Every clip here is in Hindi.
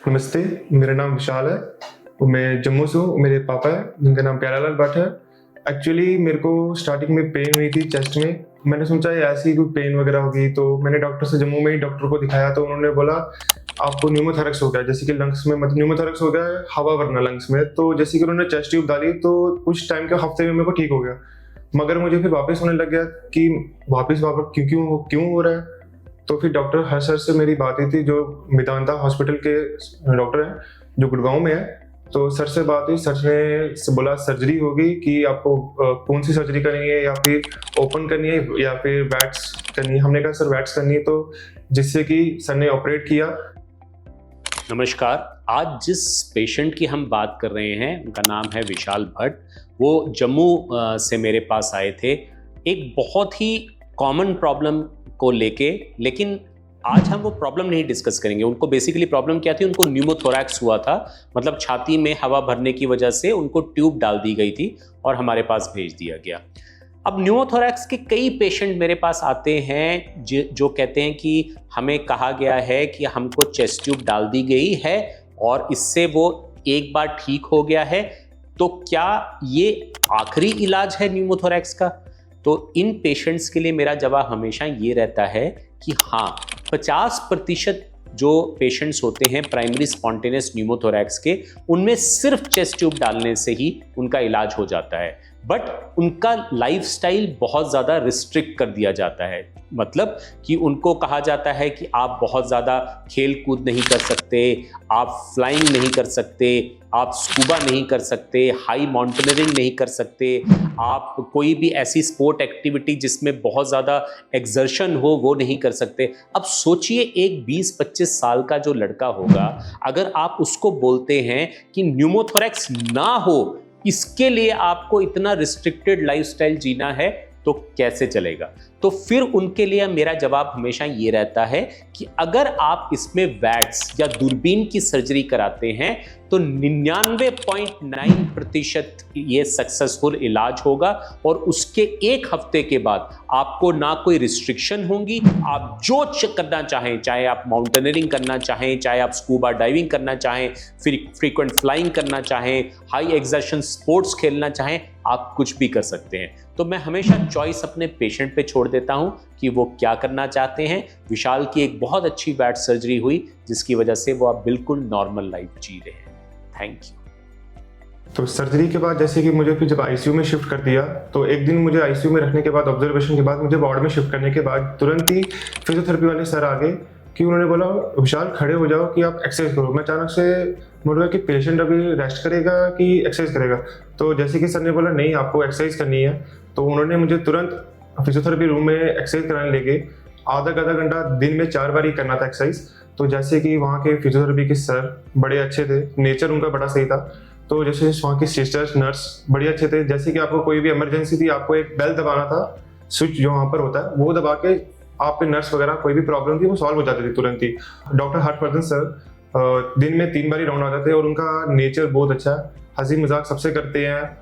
नमस्ते, मेरा नाम विशाल है। मैं जम्मू से हूँ। मेरे पापा है जिनका नाम प्यारालाल भट्ट है। एक्चुअली मेरे को स्टार्टिंग में पेन हुई थी चेस्ट में। मैंने सोचा ये ऐसी कोई पेन वगैरह होगी, तो मैंने डॉक्टर से जम्मू में ही डॉक्टर को दिखाया, तो उन्होंने बोला आपको न्यूमोथोरैक्स हो गया, जैसे कि लंग्स में मतलब न्यूमोथोरैक्स हो गया है, हवा भरना लंग्स में। तो जैसे कि उन्होंने चेस्ट ट्यूब डाली तो कुछ टाइम के हफ्ते में मेरे को ठीक हो गया। मगर मुझे फिर वापस होने लग गया कि वापस क्यों हो रहा है। तो फिर डॉक्टर हर्ष सर से मेरी बात हुई थी, जो मेदांता हॉस्पिटल के डॉक्टर हैं जो गुड़गांव में है। तो सर से बात हुई, सर ने बोला सर्जरी होगी कि आपको कौन सी सर्जरी करनी है, या फिर ओपन करनी है या फिर वैक्स करनी है। हमने कहा सर वैक्स करनी है, तो जिससे कि सर ने ऑपरेट किया। नमस्कार। आज जिस पेशेंट की हम बात कर रहे हैं उनका नाम है विशाल भट्ट। वो जम्मू से मेरे पास आए थे एक बहुत ही कॉमन प्रॉब्लम को लेके, लेकिन आज हम वो प्रॉब्लम नहीं डिस्कस करेंगे। उनको बेसिकली प्रॉब्लम क्या थी, उनको न्यूमोथोरैक्स हुआ था, मतलब छाती में हवा भरने की वजह से उनको ट्यूब डाल दी गई थी और हमारे पास भेज दिया गया। अब न्यूमोथोरैक्स के कई पेशेंट मेरे पास आते हैं जो कहते हैं कि हमें कहा गया है कि हमको चेस्ट ट्यूब डाल दी गई है और इससे वो एक बार ठीक हो गया है, तो क्या ये आखिरी इलाज है न्यूमोथोरैक्स का? तो इन पेशेंट्स के लिए मेरा जवाब हमेशा ये रहता है कि हाँ, 50% जो पेशेंट्स होते हैं प्राइमरी स्पॉन्टेनियस न्यूमोथोरैक्स के, उनमें सिर्फ चेस्ट ट्यूब डालने से ही उनका इलाज हो जाता है। बट उनका लाइफस्टाइल बहुत ज़्यादा रिस्ट्रिक्ट कर दिया जाता है, मतलब कि उनको कहा जाता है कि आप बहुत ज़्यादा खेल कूद नहीं कर सकते, आप फ्लाइंग नहीं कर सकते, आप स्कूबा नहीं कर सकते, हाई माउंटेनियरिंग नहीं कर सकते, आप कोई भी ऐसी स्पोर्ट एक्टिविटी जिसमें बहुत ज़्यादा एक्सर्शन हो वो नहीं कर सकते। अब सोचिए एक 20-25 साल का जो लड़का होगा, अगर आप उसको बोलते हैं कि न्यूमोथोरैक्स ना हो, इसके लिए आपको इतना रिस्ट्रिक्टेड लाइफस्टाइल जीना है, तो कैसे चलेगा? तो फिर उनके लिए मेरा जवाब हमेशा ये रहता है कि अगर आप इसमें वैट्स या दूरबीन की सर्जरी कराते हैं तो 99.9% ये सक्सेसफुल इलाज होगा और उसके एक हफ्ते के बाद आपको ना कोई रिस्ट्रिक्शन होंगी। आप जो करना चाहें, चाहे आप माउंटेनियरिंग करना चाहें, चाहे आप स्कूबा डाइविंग करना चाहें, फिर फ्रीक्वेंट फ्लाइंग करना चाहें, हाई एक्सर्शन स्पोर्ट्स खेलना चाहें, आप कुछ भी कर सकते हैं। तो मैं हमेशा चॉइस अपने पेशेंट पे छोड़ देता हूं कि वो क्या करना चाहते हैं। विशाल की एक बहुत अच्छी वैट सर्जरी हुई जिसकी वजह से वो अब बिल्कुल नॉर्मल लाइफ जी रहे हैं। Thank you. तो सर्जरी के बाद जैसे कि मुझे फिर जब आईसीयू में शिफ्ट कर दिया, तो एक दिन मुझे आईसीयू में रखने के बाद, ऑब्जर्वेशन के बाद, मुझे वार्ड में शिफ्ट करने के बाद तुरंत ही फिजियोथेरेपी वाले सर आ गए कि उन्होंने बोला विशाल खड़े हो जाओ कि आप एक्सरसाइज करो। मैं अचानक से बोला कि पेशेंट अभी रेस्ट करेगा कि एक्सरसाइज करेगा। तो जैसे कि सर ने बोला नहीं आपको एक्सरसाइज करनी है, तो उन्होंने मुझे तुरंत फिजियोथेरेपी रूम में एक्सरसाइज कराने ले गए। आधा घंटा दिन में 4 बार ही करना था एक्सरसाइज। तो जैसे कि वहाँ के फिजियोथेरेपी के सर बड़े अच्छे थे, नेचर उनका बड़ा सही था। तो जैसे वहाँ की सिस्टर्स नर्स बड़े अच्छे थे। जैसे कि आपको कोई भी इमरजेंसी थी, आपको एक बेल दबाना था, स्विच जो वहाँ पर होता है वो दबा के आपके नर्स वगैरह कोई भी प्रॉब्लम थी वो सॉल्व हो जाती थी तुरंत ही। डॉक्टर हर्षवर्धन सर दिन में 3 बार ही राउंड आते थे और उनका नेचर बहुत अच्छा है, हंसी मजाक सबसे करते हैं।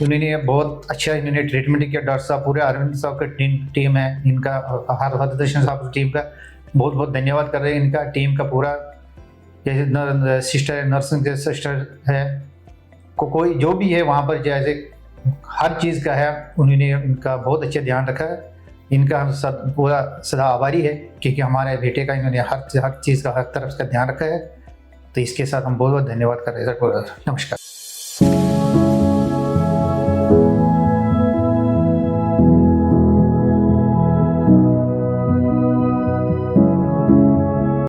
उन्होंने बहुत अच्छा ट्रीटमेंट किया। डॉक्टर साहब, पूरे अरविंद साहब का टीम है इनका, हरदर्शन साहब की टीम का बहुत बहुत धन्यवाद कर रहे हैं। इनका टीम का पूरा, जैसे सिस्टर है, नर्सिंग के सिस्टर है, कोई जो भी है वहाँ पर, जैसे हर चीज़ का है, उन्होंने इनका बहुत अच्छा ध्यान रखा है। इनका हम सब पूरा सदा आभारी है क्योंकि हमारे बेटे का इन्होंने हर चीज़ का, हर तरफ का ध्यान रखा है। तो इसके साथ हम बहुत बहुत धन्यवाद कर रहे हैं सर। नमस्कार।